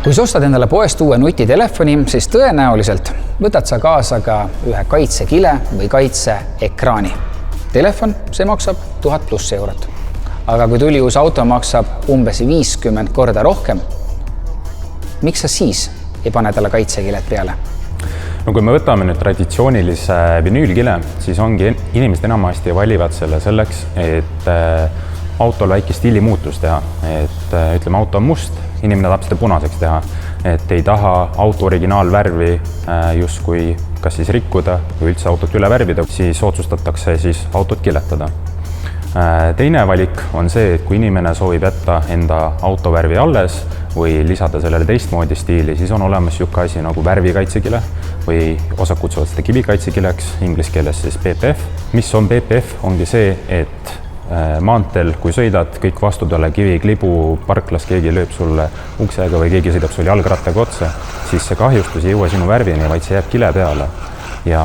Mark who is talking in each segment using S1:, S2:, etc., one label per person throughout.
S1: Kui sa ostad endale poest uue nutitelefoni, siis tõenäoliselt võtad sa kaasa ka ühe kaitsekile või kaitseekraani. Telefon, see maksab 1000+ eurot. Aga kui tuliuus auto maksab umbes 50 korda rohkem, miks sa siis ei pane talle kaitsekilet peale?
S2: No kui me võtame nüüd traditsioonilise vinüülkile, siis ongi inimesed enamasti valivad selle selleks, et autol väike stiilimuutus teha. Et ütleme, auto on must, inimene tahab seda punaseks teha, et ei taha auto originaalvärvi justkui kas siis rikkuda või üldse autot üle värvida, siis otsustatakse siis autot kiletada. Teine valik on see, et kui inimene soovib jätta enda autovärvi alles või lisada sellele teistmoodi stiili, siis on olemas niisugune asi nagu värvikaitsekile või osad kutsuvad seda kivikaitsekileks, inglise keeles siis PPF. Mis on PPF? Ongi see, et maanteel, kui sõidad, kõik vastu talle kivi, klibu, parklas keegi lööb sulle uksega või keegi sõidab sul jalgrattaga otsa, siis see kahjustus ei jõua sinu värvini, vaid see jääb kile peale. Ja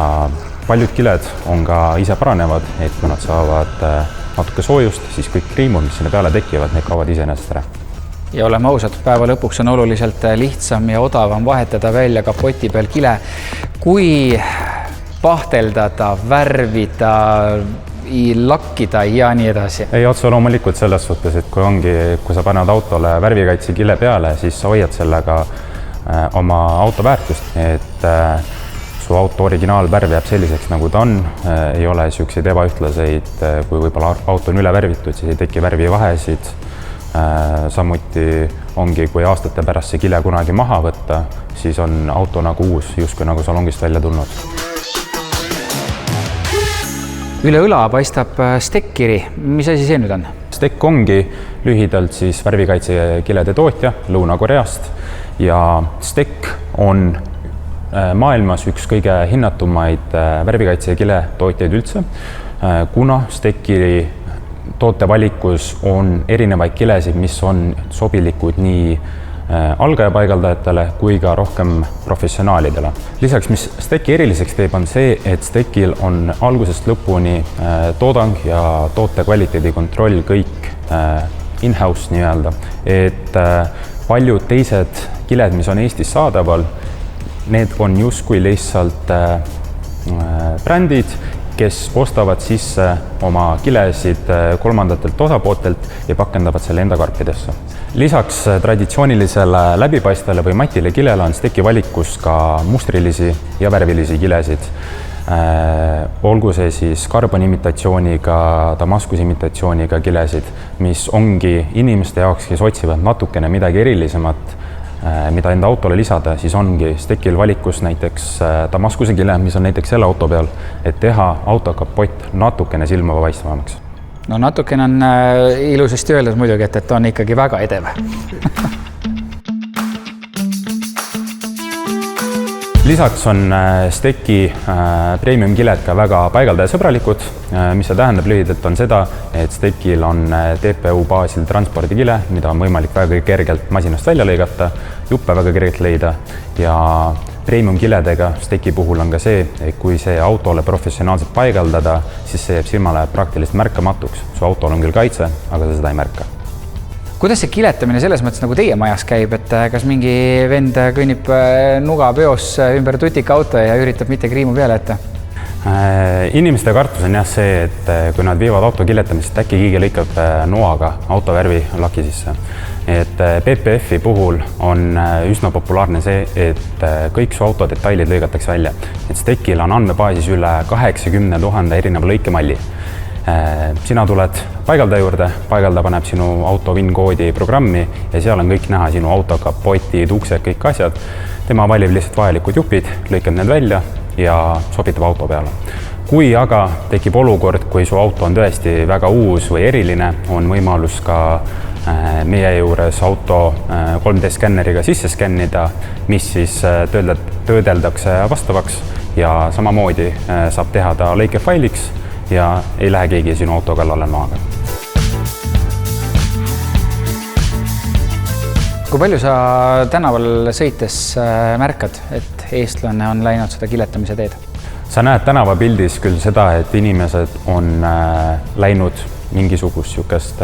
S2: paljud kiled on ka ise paranevad, et kui nad saavad natuke soojust, siis kõik kriimud, mis sinna peale tekivad, need kaovad iseenesest ära.
S1: Ja oleme ausad, päeva lõpuks on oluliselt lihtsam ja odavam vahetada välja kapoti peal kile, kui pahteldada, värvida, lakkida ja nii edasi.
S2: Ei, otse loomulikult selles suhtes, et kui sa paned autole värvikaitsekile peale, siis sa hoiad sellega oma auto väärtust, et su auto originaalvärv jääb selliseks, nagu ta on, ei ole niisuguseid ebaühtlaseid, kui võib-olla auto on üle värvitud, siis ei teki värvivahesid. Samuti ongi, kui aastate pärast see kile kunagi maha võtta, siis on auto nagu uus, justkui nagu salongist välja tulnud.
S1: Üle õla paistab Stekkiri. Mis asi see nüüd on?
S2: Stek ongi lühidalt siis värvikaitsekilede tootja Lõuna-Koreast ja Stek on maailmas üks kõige hinnatumaid värvikaitsekile tootjaid üldse, kuna Stekkiri tootevalikus on erinevaid kilesid, mis on sobilikud nii algajapaigaldajatele kui ka rohkem professionaalidele. Lisaks, mis Steki eriliseks teeb, on see, et Stekil on algusest lõpuni toodang ja toote kvaliteedi kontroll kõik in-house nii-öelda. Et paljud teised kiled, mis on Eestis saadaval, need on justkui lihtsalt brändid, kes ostavad sisse oma kilesid kolmandatelt osapooltelt ja pakendavad selle enda karpidesse. Lisaks traditsioonilisele läbipaistvale või matile kilele on Steki valikus ka mustrilisi ja värvilisi kilesid. Olgu see siis karbonimitatsiooniga, damaskusimitatsiooniga kilesid, mis ongi inimeste jaoks, kes otsivad natukene midagi erilisemat, mida enda autole lisada, siis ongi Stekil valikus näiteks damaskuse kile, mis on näiteks selle auto peal, et teha autokapott natukene silmava paistvamaks.
S1: No natukene on ilusasti öeldud muidugi, et on ikkagi väga edev.
S2: Lisaks on Steki premium kiled ka väga paigaldajasõbralikud, mis see tähendab lühidalt on seda, et Stekil on TPU baasil transpordikile, mida on võimalik väga kergelt masinast välja lõigata, juppe väga kergelt leida ja premium kiledega Steki puhul on ka see, et kui see autole professionaalselt paigaldada, siis see jääb silmale praktiliselt märkamatuks. Su autol on küll kaitse, aga sa seda ei märka.
S1: Kuidas see kiletamine selles mõttes nagu teie majas käib, et kas mingi vend kõnnib nuga peos ümber tutika auto ja üritab mitte kriimu peale jätta?
S2: Inimeste kartus on jah see, et kui nad viivad auto kiletamist, äkki keegi lõikab noaga auto värvi laki sisse. Et PPF-i puhul on üsna populaarne see, et kõik su auto detailid lõigatakse välja. Et Stekil on andmebaasis üle 80 000 erineva lõikemalli. Sina tuled paigaldaja juurde, paigaldaja paneb sinu auto VIN-koodi programmi ja seal on kõik näha sinu auto kapotid, uksed, kõik asjad. Tema valib lihtsalt vajalikud jupid, lõikab need välja ja sobitab auto peale. Kui aga tekib olukord, kui su auto on tõesti väga uus või eriline, on võimalus ka meie juures auto 3D-skänneriga sisse skännida, mis siis töödeldakse vastavaks ja samamoodi saab teha ta lõikefailiks ja ei lähe keegi sinu auto kallale noaga.
S1: Kui palju sa tänaval sõites märkad, et eestlane on läinud seda kiletamise teed?
S2: Sa näed tänavapildis küll seda, et inimesed on läinud mingisugust niisugust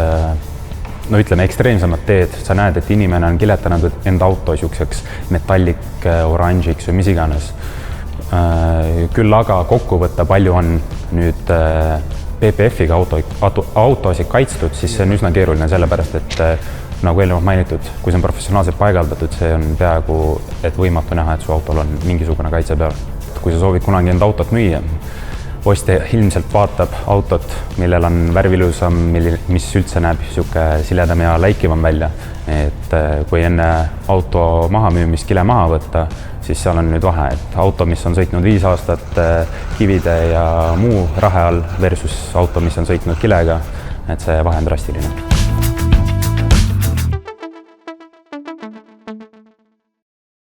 S2: no ütleme, ekstreemsemad teed, sa näed, et inimene on kiletanud enda auto niisuguseks metallik oranžiks või mis iganes. Küll aga kokku võtta, palju on nüüd PPF-iga autosid kaitstud, siis see on üsna keeruline, sellepärast et nagu eelnevalt mainitud, kui see on professionaalselt paigaldatud, see on peaaegu et võimatu näha, et su autol on mingisugune kaitse peal. Kui sa soovid kunagi enda autot müüa, ostja ilmselt vaatab autot, millel on värvilusam, mis üldse näeb niisugune siledam ja läikivam välja. Et kui enne auto mahamüümist kile maha võtta, siis seal on nüüd vahe, et auto, mis on sõitnud 5 aastat kivide ja muu rahe all versus auto, mis on sõitnud kilega, et see vahe on drastiline.